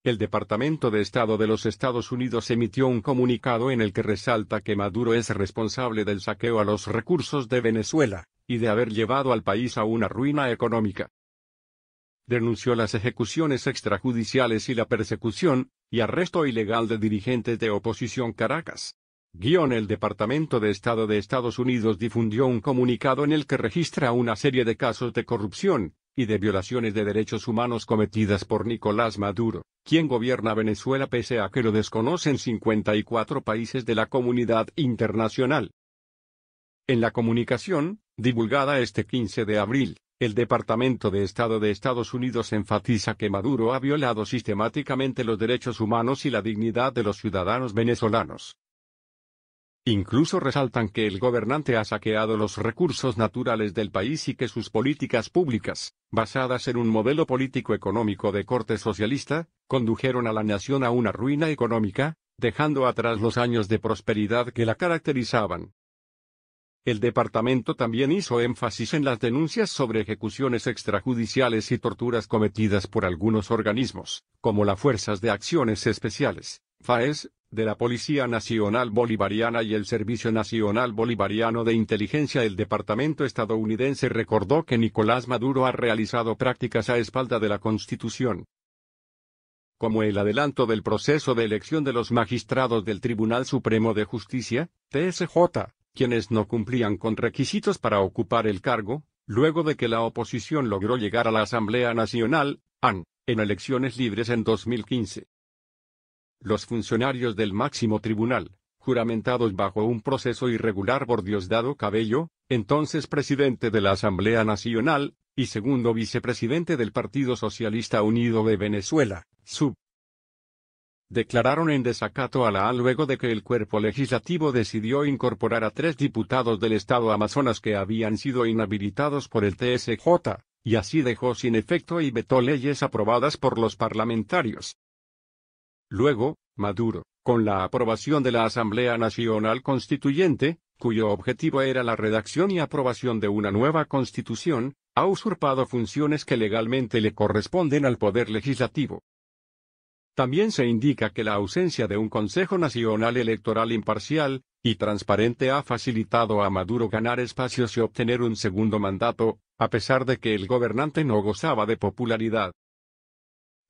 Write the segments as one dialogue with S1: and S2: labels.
S1: el Departamento de Estado de los Estados Unidos emitió un comunicado en el que resalta que Maduro es responsable del saqueo a los recursos de Venezuela, y de haber llevado al país a una ruina económica. Denunció las ejecuciones extrajudiciales y la persecución y arresto ilegal de dirigentes de oposición Caracas. El Departamento de Estado de Estados Unidos difundió un comunicado en el que registra una serie de casos de corrupción y de violaciones de derechos humanos cometidas por Nicolás Maduro, quien gobierna Venezuela pese a que lo desconocen 54 países de la comunidad internacional. En la comunicación, divulgada este 15 de abril, el Departamento de Estado de Estados Unidos enfatiza que Maduro ha violado sistemáticamente los derechos humanos y la dignidad de los ciudadanos venezolanos. Incluso resaltan que el gobernante ha saqueado los recursos naturales del país y que sus políticas públicas, basadas en un modelo político-económico de corte socialista, condujeron a la nación a una ruina económica, dejando atrás los años de prosperidad que la caracterizaban. El departamento también hizo énfasis en las denuncias sobre ejecuciones extrajudiciales y torturas cometidas por algunos organismos, como las Fuerzas de Acciones Especiales, FAES, de la Policía Nacional Bolivariana y el Servicio Nacional Bolivariano de Inteligencia. El departamento estadounidense recordó que Nicolás Maduro ha realizado prácticas a espalda de la Constitución, como el adelanto del proceso de elección de los magistrados del Tribunal Supremo de Justicia, TSJ, quienes no cumplían con requisitos para ocupar el cargo, luego de que la oposición logró llegar a la Asamblea Nacional, AN, en elecciones libres en 2015. Los funcionarios del máximo tribunal, juramentados bajo un proceso irregular por Diosdado Cabello, entonces presidente de la Asamblea Nacional, y segundo vicepresidente del Partido Socialista Unido de Venezuela, SUV, declararon en desacato a la AN luego de que el cuerpo legislativo decidió incorporar a 3 diputados del estado Amazonas que habían sido inhabilitados por el TSJ, y así dejó sin efecto y vetó leyes aprobadas por los parlamentarios. Luego, Maduro, con la aprobación de la Asamblea Nacional Constituyente, cuyo objetivo era la redacción y aprobación de una nueva constitución, ha usurpado funciones que legalmente le corresponden al Poder Legislativo. También se indica que la ausencia de un Consejo Nacional Electoral imparcial y transparente ha facilitado a Maduro ganar espacios y obtener un segundo mandato, a pesar de que el gobernante no gozaba de popularidad.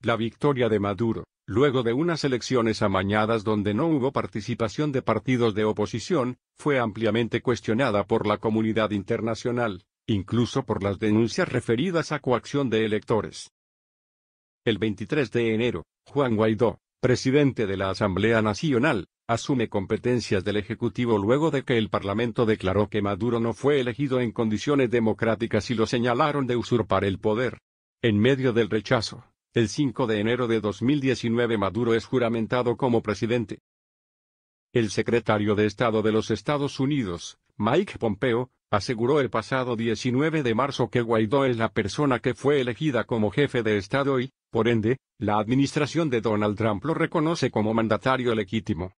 S1: La victoria de Maduro, luego de unas elecciones amañadas donde no hubo participación de partidos de oposición, fue ampliamente cuestionada por la comunidad internacional, incluso por las denuncias referidas a coacción de electores. El 23 de enero, Juan Guaidó, presidente de la Asamblea Nacional, asume competencias del Ejecutivo luego de que el Parlamento declaró que Maduro no fue elegido en condiciones democráticas y lo señalaron de usurpar el poder. En medio del rechazo, el 5 de enero de 2019 Maduro es juramentado como presidente. El secretario de Estado de los Estados Unidos, Mike Pompeo, aseguró el pasado 19 de marzo que Guaidó es la persona que fue elegida como jefe de Estado y, por ende, la administración de Donald Trump lo reconoce como mandatario legítimo.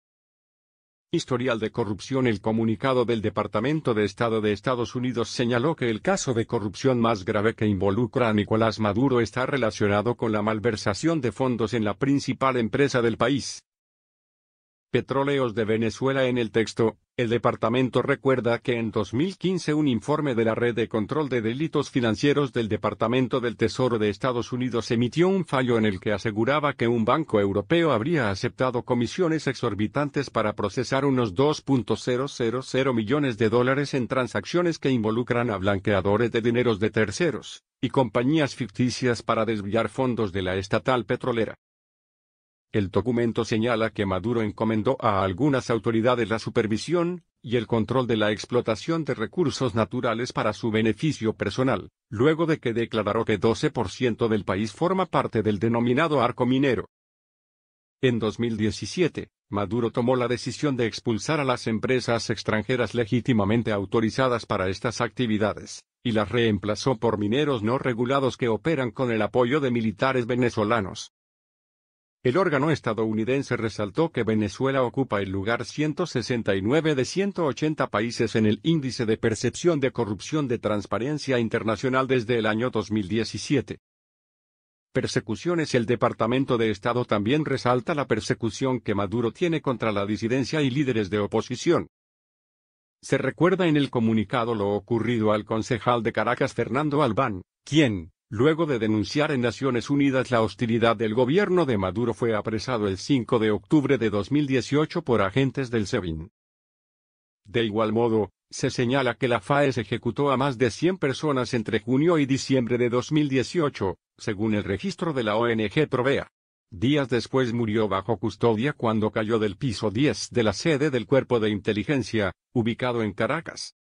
S1: Historial de corrupción. El comunicado del Departamento de Estado de Estados Unidos señaló que el caso de corrupción más grave que involucra a Nicolás Maduro está relacionado con la malversación de fondos en la principal empresa del país, Petróleos de Venezuela. En el texto, el departamento recuerda que en 2015 un informe de la Red de Control de Delitos Financieros del Departamento del Tesoro de Estados Unidos emitió un fallo en el que aseguraba que un banco europeo habría aceptado comisiones exorbitantes para procesar unos $2.000 millones en transacciones que involucran a blanqueadores de dineros de terceros y compañías ficticias para desviar fondos de la estatal petrolera. El documento señala que Maduro encomendó a algunas autoridades la supervisión y el control de la explotación de recursos naturales para su beneficio personal, luego de que declaró que 12% del país forma parte del denominado arco minero. En 2017, Maduro tomó la decisión de expulsar a las empresas extranjeras legítimamente autorizadas para estas actividades, y las reemplazó por mineros no regulados que operan con el apoyo de militares venezolanos. El órgano estadounidense resaltó que Venezuela ocupa el lugar 169 de 180 países en el Índice de Percepción de Corrupción de Transparencia Internacional desde el año 2017. persecuciones. El Departamento de Estado también resalta la persecución que Maduro tiene contra la disidencia y líderes de oposición. Se recuerda en el comunicado lo ocurrido al concejal de Caracas Fernando Albán, quien, luego de denunciar en Naciones Unidas la hostilidad del gobierno de Maduro, fue apresado el 5 de octubre de 2018 por agentes del SEBIN. De igual modo, se señala que la FAES ejecutó a más de 100 personas entre junio y diciembre de 2018, según el registro de la ONG Provea. Días después murió bajo custodia cuando cayó del piso 10 de la sede del Cuerpo de Inteligencia, ubicado en Caracas.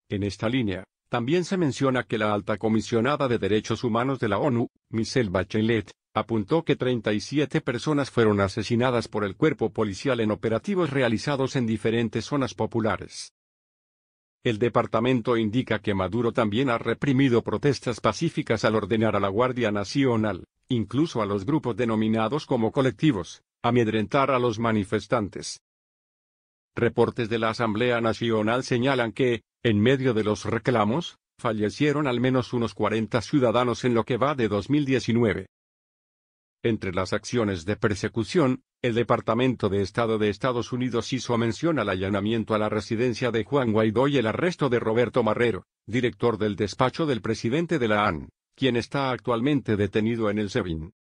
S1: En esta línea, también se menciona que la alta comisionada de Derechos Humanos de la ONU, Michelle Bachelet, apuntó que 37 personas fueron asesinadas por el cuerpo policial en operativos realizados en diferentes zonas populares. El departamento indica que Maduro también ha reprimido protestas pacíficas al ordenar a la Guardia Nacional, incluso a los grupos denominados como colectivos, amedrentar a los manifestantes. Reportes de la Asamblea Nacional señalan que, en medio de los reclamos, fallecieron al menos unos 40 ciudadanos en lo que va de 2019. Entre las acciones de persecución, el Departamento de Estado de Estados Unidos hizo mención al allanamiento a la residencia de Juan Guaidó y el arresto de Roberto Marrero, director del despacho del presidente de la AN, quien está actualmente detenido en el SEBIN.